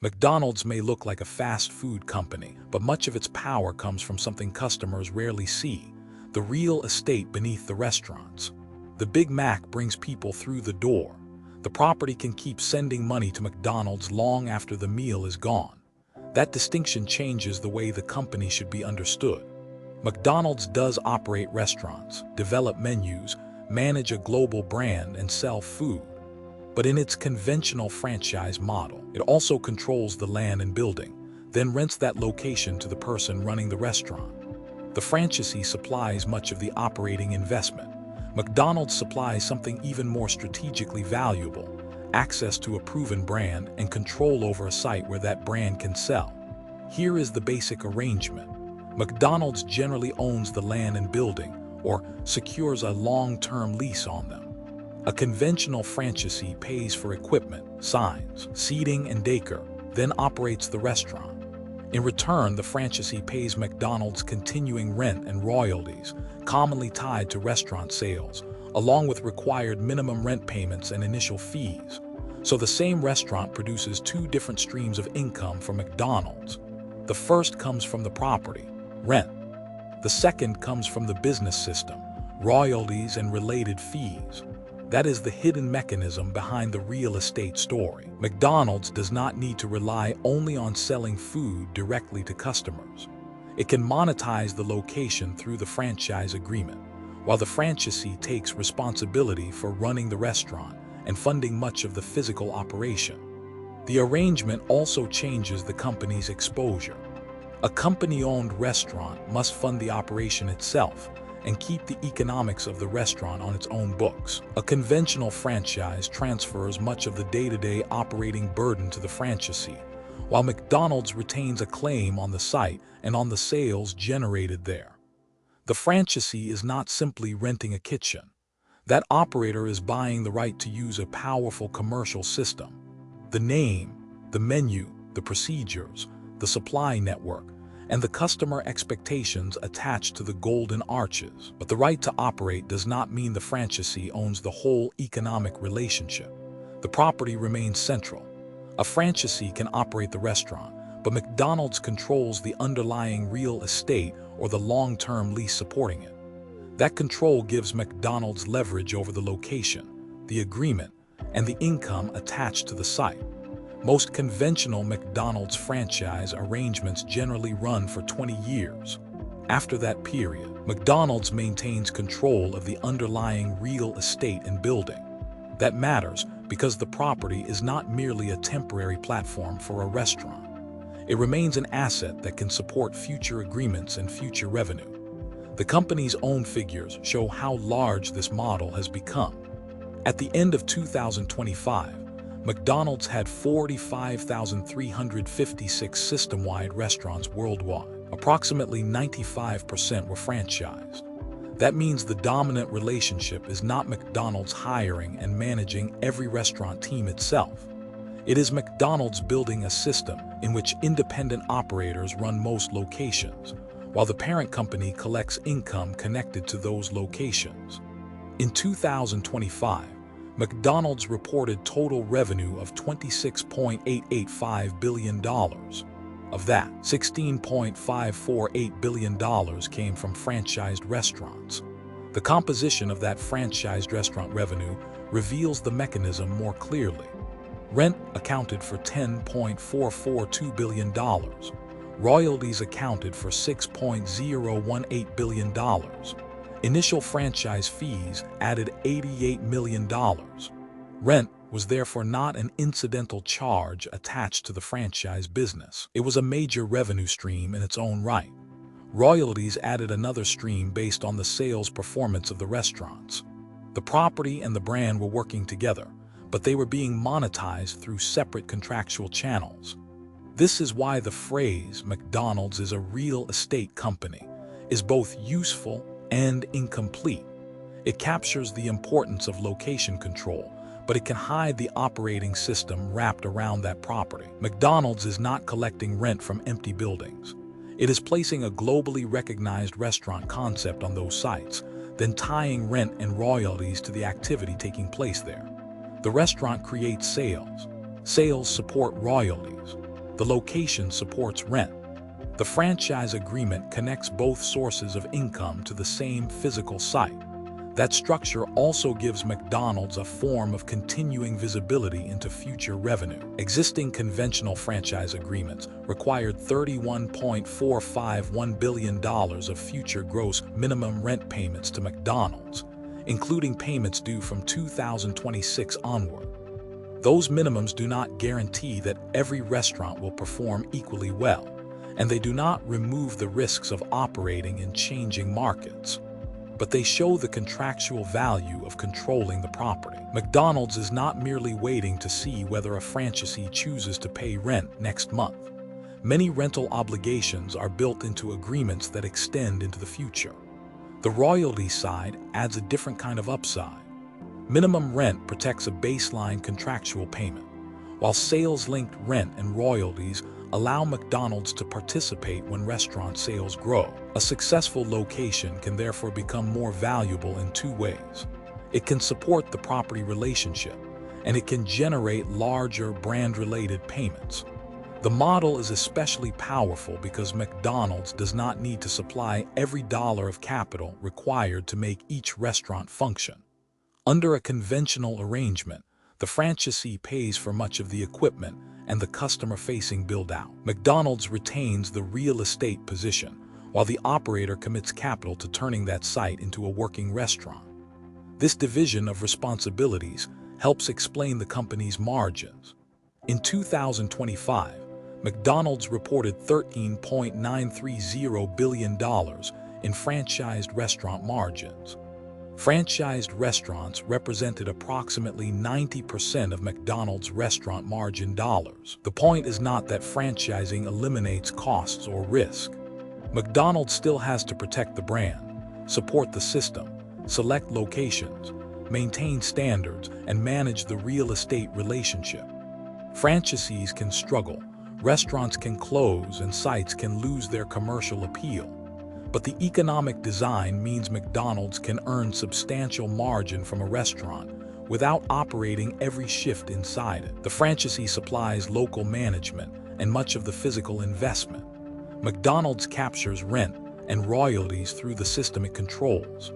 McDonald's may look like a fast food company, but much of its power comes from something customers rarely see: the real estate beneath the restaurants. The Big Mac brings people through the door. The property can keep sending money to McDonald's long after the meal is gone. That distinction changes the way the company should be understood. McDonald's does operate restaurants, develop menus, manage a global brand, and sell food. But in its conventional franchise model, it also controls the land and building, then rents that location to the person running the restaurant. The franchisee supplies much of the operating investment. McDonald's supplies something even more strategically valuable: access to a proven brand and control over a site where that brand can sell. Here is the basic arrangement. McDonald's generally owns the land and building, or secures a long-term lease on them. A conventional franchisee pays for equipment, signs, seating, and decor, then operates the restaurant. In return, the franchisee pays McDonald's continuing rent and royalties, commonly tied to restaurant sales, along with required minimum rent payments and initial fees. So the same restaurant produces two different streams of income for McDonald's. The first comes from the property, rent. The second comes from the business system, royalties and related fees. That is the hidden mechanism behind the real estate story. McDonald's does not need to rely only on selling food directly to customers. It can monetize the location through the franchise agreement, while the franchisee takes responsibility for running the restaurant and funding much of the physical operation. The arrangement also changes the company's exposure. A company-owned restaurant must fund the operation itself and keep the economics of the restaurant on its own books. A conventional franchise transfers much of the day-to-day operating burden to the franchisee, while McDonald's retains a claim on the site and on the sales generated there. The franchisee is not simply renting a kitchen. That operator is buying the right to use a powerful commercial system. The name, the menu, the procedures, the supply network, and the customer expectations attached to the golden arches. But the right to operate does not mean the franchisee owns the whole economic relationship. The property remains central. A franchisee can operate the restaurant, but McDonald's controls the underlying real estate or the long-term lease supporting it. That control gives McDonald's leverage over the location, the agreement, and the income attached to the site. Most conventional McDonald's franchise arrangements generally run for 20 years. After that period, McDonald's maintains control of the underlying real estate and building. That matters because the property is not merely a temporary platform for a restaurant. It remains an asset that can support future agreements and future revenue. The company's own figures show how large this model has become. At the end of 2025, McDonald's had 45,356 system-wide restaurants worldwide. Approximately 95% were franchised. That means the dominant relationship is not McDonald's hiring and managing every restaurant team itself. It is McDonald's building a system in which independent operators run most locations, while the parent company collects income connected to those locations. In 2025, McDonald's reported total revenue of $26.885 billion. Of that, $16.548 billion came from franchised restaurants. The composition of that franchised restaurant revenue reveals the mechanism more clearly. Rent accounted for $10.442 billion. Royalties accounted for $6.018 billion. Initial franchise fees added $88 million. Rent was therefore not an incidental charge attached to the franchise business. It was a major revenue stream in its own right. Royalties added another stream based on the sales performance of the restaurants. The property and the brand were working together, but they were being monetized through separate contractual channels. This is why the phrase "McDonald's is a real estate company" is both useful and incomplete. It captures the importance of location control, but it can hide the operating system wrapped around that property. McDonald's is not collecting rent from empty buildings. It is placing a globally recognized restaurant concept on those sites, then tying rent and royalties to the activity taking place there. The restaurant creates sales. Sales support royalties. The location supports rent. The franchise agreement connects both sources of income to the same physical site. That structure also gives McDonald's a form of continuing visibility into future revenue. Existing conventional franchise agreements required $31.451 billion of future gross minimum rent payments to McDonald's, including payments due from 2026 onward. Those minimums do not guarantee that every restaurant will perform equally well, and they do not remove the risks of operating in changing markets. But they show the contractual value of controlling the property. McDonald's is not merely waiting to see whether a franchisee chooses to pay rent next month. Many rental obligations are built into agreements that extend into the future. The royalty side adds a different kind of upside. Minimum rent protects a baseline contractual payment, while sales-linked rent and royalties allow McDonald's to participate when restaurant sales grow. A successful location can therefore become more valuable in two ways. It can support the property relationship, and it can generate larger brand-related payments. The model is especially powerful because McDonald's does not need to supply every dollar of capital required to make each restaurant function. Under a conventional arrangement, the franchisee pays for much of the equipment and the customer-facing build-out. McDonald's retains the real estate position, while the operator commits capital to turning that site into a working restaurant. This division of responsibilities helps explain the company's margins. In 2025, McDonald's reported $13.930 billion in franchised restaurant margins. Franchised restaurants represented approximately 90% of McDonald's restaurant margin dollars. The point is not that franchising eliminates costs or risk. McDonald's still has to protect the brand, support the system, select locations, maintain standards, and manage the real estate relationship. Franchisees can struggle, restaurants can close, and sites can lose their commercial appeal. But the economic design means McDonald's can earn substantial margin from a restaurant without operating every shift inside it. The franchisee supplies local management and much of the physical investment. McDonald's captures rent and royalties through the system it controls.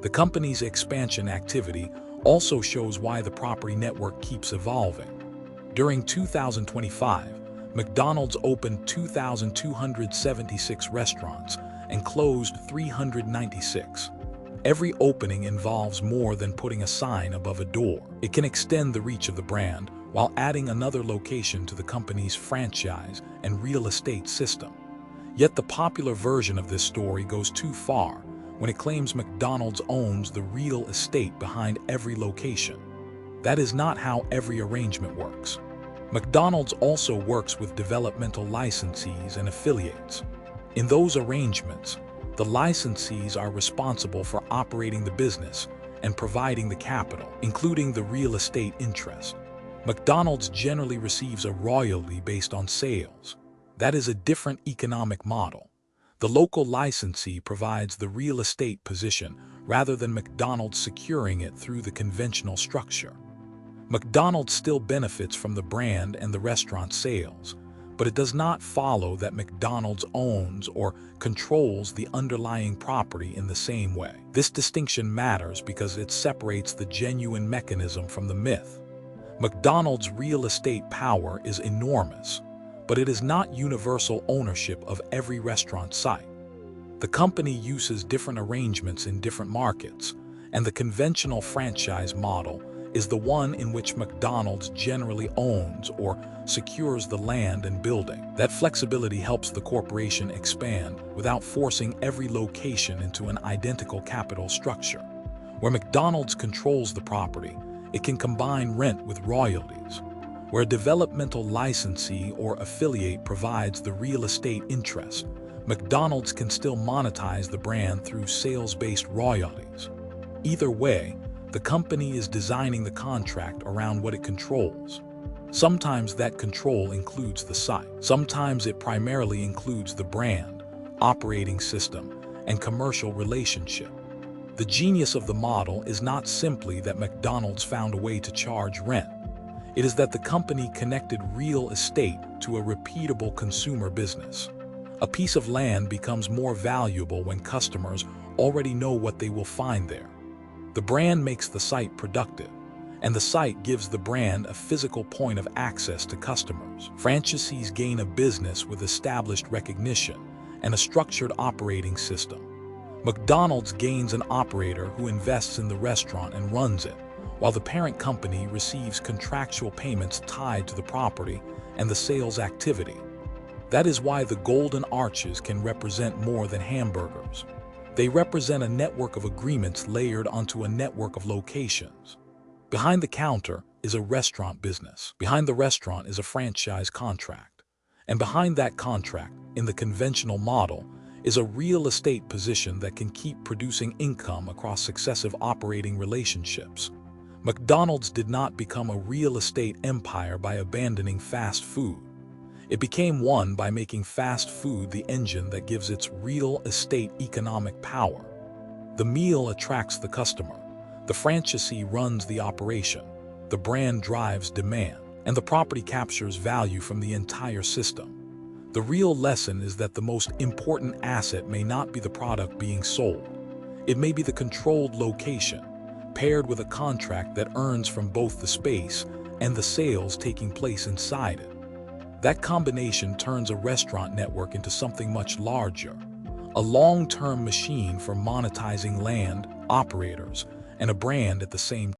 The company's expansion activity also shows why the property network keeps evolving. During 2025, McDonald's opened 2,276 restaurants and closed 396. Every opening involves more than putting a sign above a door. It can extend the reach of the brand while adding another location to the company's franchise and real estate system. Yet the popular version of this story goes too far when it claims McDonald's owns the real estate behind every location. That is not how every arrangement works. McDonald's also works with developmental licensees and affiliates. In those arrangements, the licensees are responsible for operating the business and providing the capital, including the real estate interest. McDonald's generally receives a royalty based on sales. That is a different economic model. The local licensee provides the real estate position rather than McDonald's securing it through the conventional structure. McDonald's still benefits from the brand and the restaurant sales, but it does not follow that McDonald's owns or controls the underlying property in the same way. This distinction matters because it separates the genuine mechanism from the myth. McDonald's real estate power is enormous, but it is not universal ownership of every restaurant site. The company uses different arrangements in different markets, and the conventional franchise model is the one in which McDonald's generally owns or secures the land and building. That flexibility helps the corporation expand without forcing every location into an identical capital structure. Where McDonald's controls the property, it can combine rent with royalties. Where a developmental licensee or affiliate provides the real estate interest, McDonald's can still monetize the brand through sales-based royalties. Either way, the company is designing the contract around what it controls. Sometimes that control includes the site. Sometimes it primarily includes the brand, operating system, and commercial relationship. The genius of the model is not simply that McDonald's found a way to charge rent. It is that the company connected real estate to a repeatable consumer business. A piece of land becomes more valuable when customers already know what they will find there. The brand makes the site productive, and the site gives the brand a physical point of access to customers. Franchisees gain a business with established recognition and a structured operating system. McDonald's gains an operator who invests in the restaurant and runs it, while the parent company receives contractual payments tied to the property and the sales activity. That is why the Golden Arches can represent more than hamburgers. They represent a network of agreements layered onto a network of locations. Behind the counter is a restaurant business. Behind the restaurant is a franchise contract. And behind that contract, in the conventional model, is a real estate position that can keep producing income across successive operating relationships. McDonald's did not become a real estate empire by abandoning fast food. It became one by making fast food the engine that gives its real estate economic power. The meal attracts the customer. The franchisee runs the operation. The brand drives demand, and the property captures value from the entire system. The real lesson is that the most important asset may not be the product being sold. It may be the controlled location, paired with a contract that earns from both the space and the sales taking place inside it. That combination turns a restaurant network into something much larger, a long-term machine for monetizing land, operators, and a brand at the same time.